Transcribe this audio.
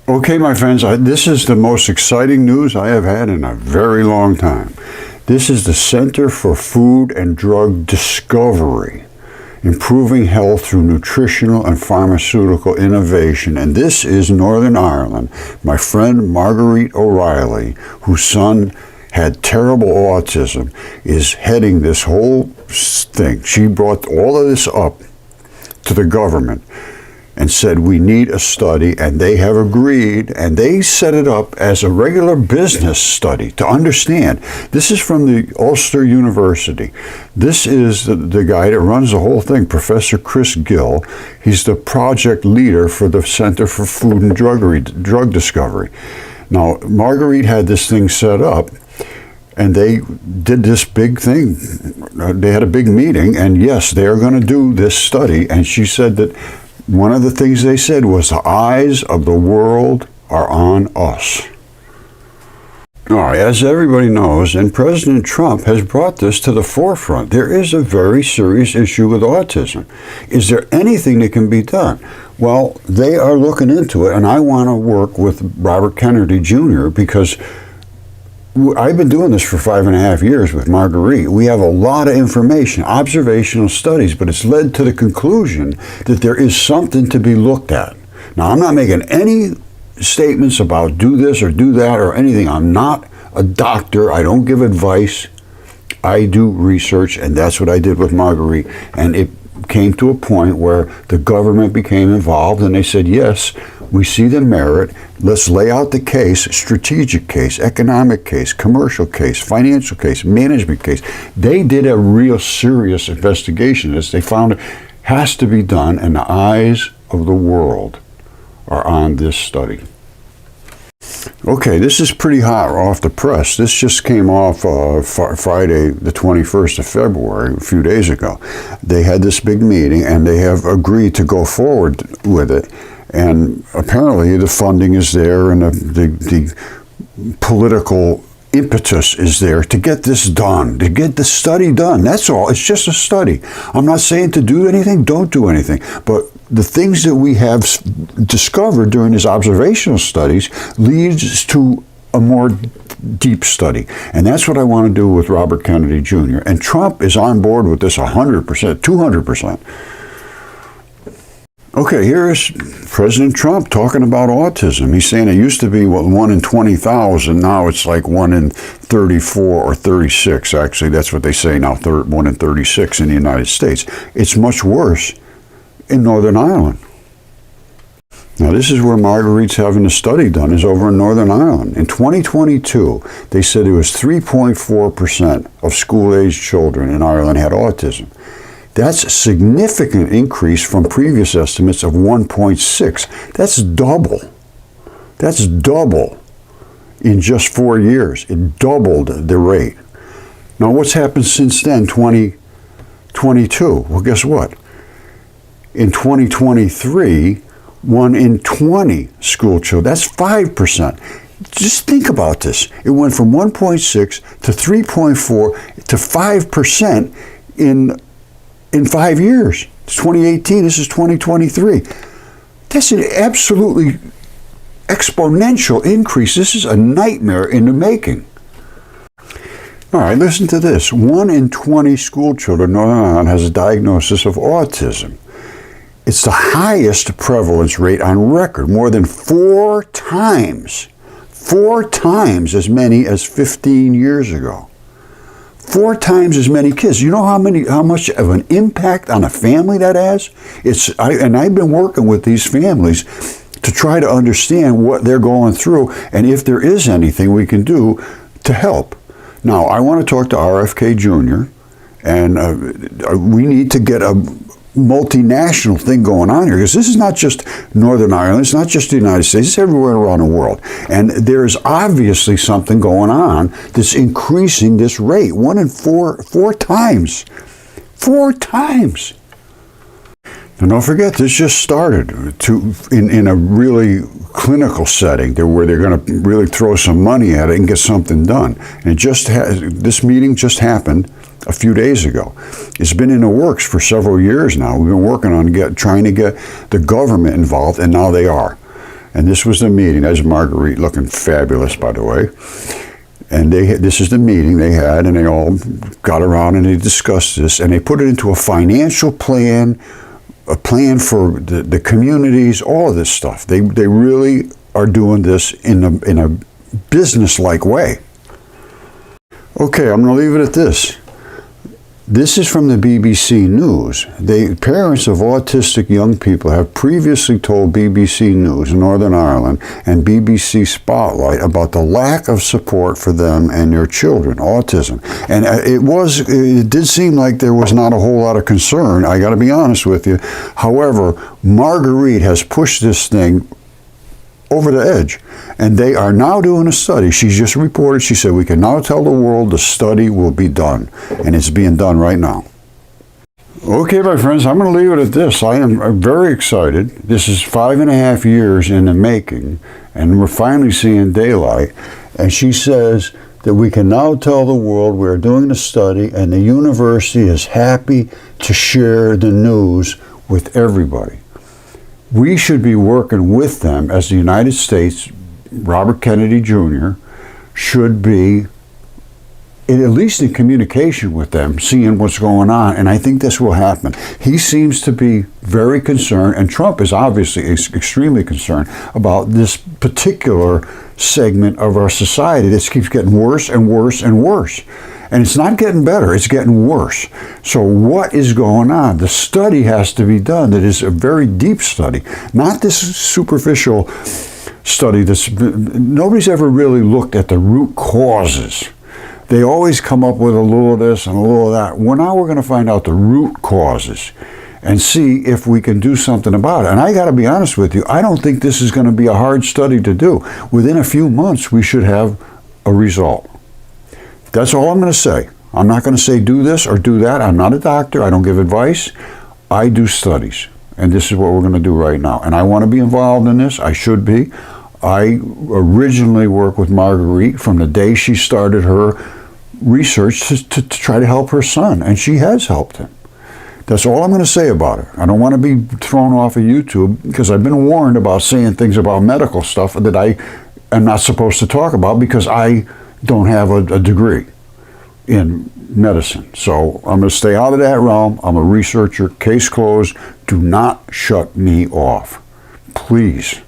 Okay, my friends, this is the most exciting news I have had in a very long time. This is the Center for Food and Drug Discovery, improving health through nutritional and pharmaceutical innovation. And this is Northern Ireland. My friend Marguerite O'Reilly, whose son had terrible autism, is heading this whole thing. She brought all of this up to the government and said, we need a study, and they have agreed, and they set it up as a regular business study to understand. This is from the Ulster University. This is the guy that runs the whole thing, Professor Chris Gill. He's the project leader for the Center for Food and Drug Discovery. Now, Marguerite had this thing set up, and they did this big thing. They had a big meeting, and yes, they're going to do this study, and she said that one of the things they said was the eyes of the world are on us. All right, as everybody knows, and President Trump has brought this to the forefront, there is a very serious issue with autism. Is there anything that can be done? Well, they are looking into it, and I want to work with Robert Kennedy Jr. because I've been doing this for 5.5 years with Marguerite. We have a lot of information, observational studies, but it's led to the conclusion that there is something to be looked at. Now, I'm not making any statements about do this or do that or anything. I'm not a doctor. I don't give advice. I do research, and that's what I did with Marguerite. And it came to a point where the government became involved, and they said, yes, we see the merit. Let's lay out the case, strategic case, economic case, commercial case, financial case, management case. They did a real serious investigation. As they found it has to be done, and the eyes of the world are on this study. Okay, this is pretty hot off the press. This just came off Friday, the 21st of February, a few days ago. They had this big meeting, and they have agreed to go forward with it. And apparently the funding is there, and the political impetus is there to get this done, to get the study done. That's all. It's just a study. I'm not saying to do anything, don't do anything. But the things that we have discovered during these observational studies leads to a more deep study. And that's what I want to do with Robert Kennedy Jr. And Trump is on board with this 100%, 200%. Okay, here's President Trump talking about autism. He's saying it used to be 1 in 20,000. Now it's like 1 in 34 or 36. Actually, that's what they say now, 1 in 36 in the United States. It's much worse in Northern Ireland. Now, this is where Marguerite's having a study done, is over in Northern Ireland. In 2022, they said it was 3.4% of school-aged children in Ireland had autism. That's a significant increase from previous estimates of 1.6. That's double. That's double in just 4 years. It doubled the rate. Now, what's happened since then, 2022? Well, guess what? In 2023, 1 in 20 school children, that's 5%. Just think about this. It went from 1.6 to 3.4 to 5% in 5 years. It's 2018, this is 2023. That's an absolutely exponential increase. This is a nightmare in the making. All right, listen to this. 1 in 20 school children in Northern Ireland has a diagnosis of autism. It's the highest prevalence rate on record, more than 4 times as many as 15 years ago. 4 times as many kids. You know how much of an impact on a family that has? And I've been working with these families to try to understand what they're going through and if there is anything we can do to help. Now, I want to talk to RFK Jr., and we need to get a multinational thing going on here, because this is not just Northern Ireland, it's not just the United States, it's everywhere around the world. And there's obviously something going on that's increasing this rate. 1 in 4 times. 4 times. And don't forget, this just started in a really clinical setting where they're going to really throw some money at it and get something done. And this meeting just happened a few days ago. It's been in the works for several years now. We've been working on trying to get the government involved, and now they are. And this was the meeting. There's Marguerite looking fabulous, by the way. And this is the meeting they had, and they all got around and they discussed this, and they put it into a financial plan, a plan for the communities, all of this stuff. They really are doing this in a business-like way. Okay, I'm going to leave it at this. This is from the BBC News. Parents of autistic young people have previously told BBC News Northern Ireland and BBC Spotlight about the lack of support for them and their children, autism. And it did seem like there was not a whole lot of concern, I got to be honest with you. However, Marguerite has pushed this thing over the edge, and they are now doing a study. She's just reported, she said, we can now tell the world the study will be done, and it's being done right now. Okay, my friends, I'm going to leave it at this. I am very excited. This is 5.5 years in the making, and we're finally seeing daylight. And she says that we can now tell the world we're doing the study, and the university is happy to share the news with everybody. We should be working with them as the United States. Robert Kennedy Jr. should be at least in communication with them, seeing what's going on, and I think this will happen. He seems to be very concerned, and Trump is obviously extremely concerned about this particular segment of our society. This keeps getting worse and worse and worse. And it's not getting better, it's getting worse. So what is going on? The study has to be done. That is a very deep study, not this superficial study. Nobody's ever really looked at the root causes. They always come up with a little of this and a little of that. Well, now we're going to find out the root causes and see if we can do something about it. And I got to be honest with you, I don't think this is going to be a hard study to do. Within a few months, we should have a result. That's all I'm going to say. I'm not going to say do this or do that. I'm not a doctor. I don't give advice. I do studies. And this is what we're going to do right now. And I want to be involved in this. I should be. I originally worked with Marguerite from the day she started her research to try to help her son. And she has helped him. That's all I'm going to say about it. I don't want to be thrown off of YouTube because I've been warned about saying things about medical stuff that I am not supposed to talk about because I don't have a degree in medicine. So I'm going to stay out of that realm. I'm a researcher. Case closed. Do not shut me off. Please.